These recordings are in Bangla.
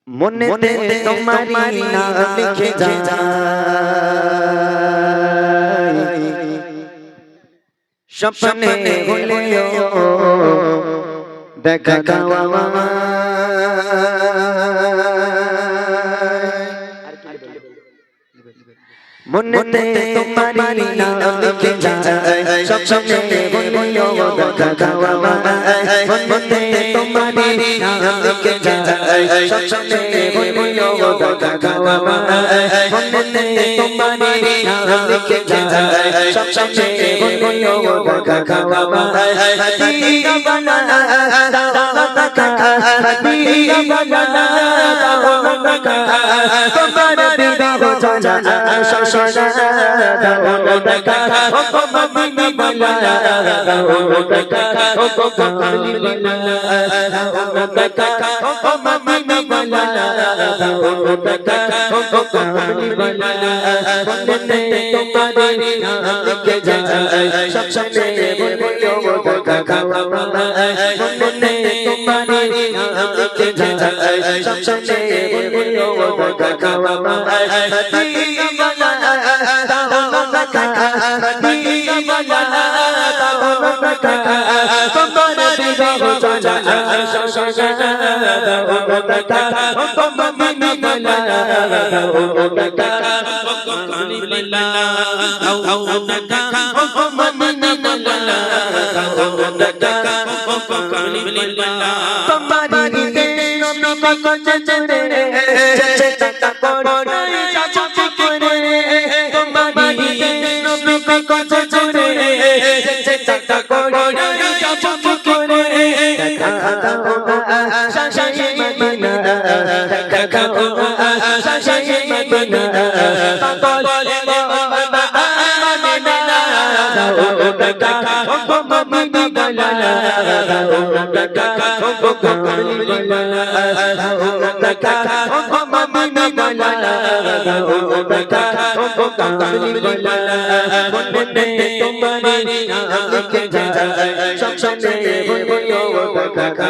মনেতে তোমারি নাম লিখে যায়, স্বপ্নে ভুলেও দেখা দাও মনেতে তোমারি নাম লিখে যায়, স্বপ্নে ভুলেও দেখা দাও মনেতে তোমারি নাম লিখে যায়, স্বপ্নে ভুলেও দেখা দাও মনেতে তোমারি নাম লিখে যায়, স্বপ্নে ভুলেও দেখা দাও হাদিয়া বানানা দাও দেখা হাদিয়া বানানা দাও দেখা তোমার বিরহ জানা শশনা দাও দেখা ও মমিনা বালা দাও দেখা ও কামলি বালা দাও দেখা ও মমিনা বালা দাও দেখা ও কামলি বালা মনেতে তোমারি নাম লিখে যায়, স্বপ্নে ভুলেও দেখা দাও মনেতে তোমারি নাম লিখে যায়, স্বপ্নে ভুলেও দেখা দাও হাদিয়া বানানা দাও দেখা হাদিয়া বানানা দাও দেখা তোমার বিরহ জানা শশনা দাও দেখা ও মমিনা বালা দাও দেখা ও কামলি বালা দাও দেখা ও মমিনা বালা দাও দেখা ও কামলি বালা তোমারি দেশ নবী কত জোরে চেষ্টা করো চাচা করে তোমারি দেশ নবী কত জোরে চেষ্টা করো চাচা করে দেখা দাও শাশি মদিনা দেখা দাও শাশি মদিনা বলে মদিনা দাও দেখা ও মমিনা বালা দাও দেখা ও কামলি বালা দাও দেখা ও মমিনা বালা দাও দেখা ও কামলি বালা মনেতে তোমারি নাম লিখে যায়, স্বপ্নে ভুলেও দেখা দাও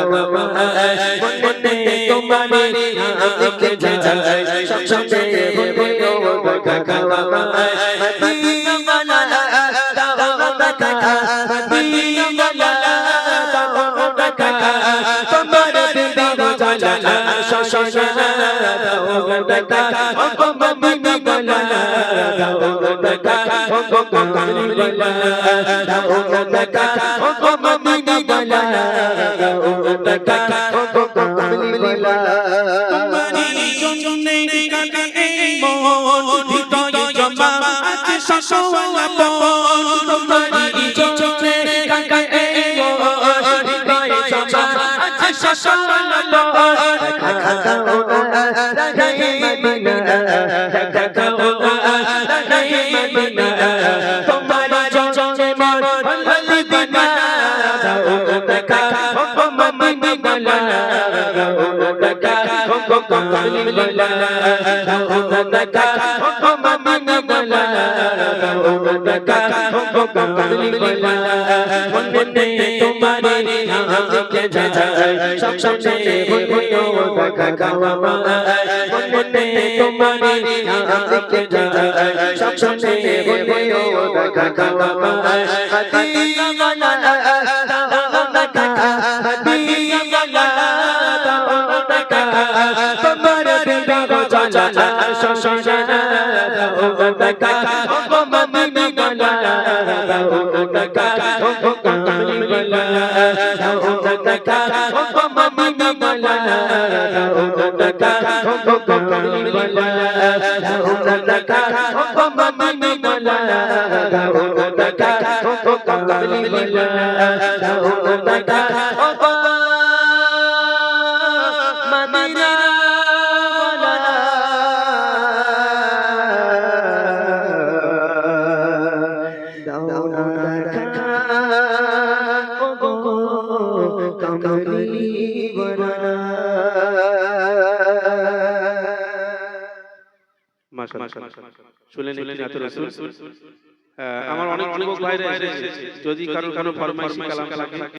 মনেতে তোমারি নাম লিখে যায়, স্বপ্নে ভুলেও দেখা দাও হাদিয়া বানানা দাও দেখা হাদিয়া বানানা দাও দেখা তোমার বিরহ জানা শশনা দাও দেখা ও মমিনা বালা দাও দেখা ও কামলি বালা দাও দেখা ও মমিনা বালা দাও দেখা ও কামলি বালা তোমারি জন্যে কাঁদে এই মন হৃদয়ে জমা আছে শশনা তোমারি জন্যে কাঁদে এই মন হৃদয়ে জমা আছে শশনা দেখা দাও রাহে মদিনা দেখা দাও রাহে মদিনা তোমার জন্যে মন মদিনা দাও দেখা ও মমিনা বালা দাও দেখা ও কামলি বালা দাও দেখা ও মমিনা বালা দাও দেখা ও কামলি বালা মনেতে তোমারি নাম লিখে যায়, স্বপ্নে ভুলেও দেখা দাও মনেতে তোমারি নাম লিখে যায়, স্বপ্নে ভুলেও দেখা দাও হাদিয়া বানানা দাও দেখা হাদিয়া বানানা দাও দেখা তোমার বিরহ জানা শশনা দাও দেখা ও মমিনা বালা দাও দেখা ও কামলি বালা দাও দেখা ও মমিনা বালা দাও দেখা ও কামলি বালা দাও দেখা ও মমিনা বালা দাও দেখা ও কামলি বালা দাও দেখা ও মমিনা বালা দাও দেখা ও কামলি বালা। মাশাআল্লাহ শুনলেন নাতুর রাসূল। আমার অনেক যুবক ভাইরা এসেছে, যদি কারো ফরমাইশি কালাম থাকে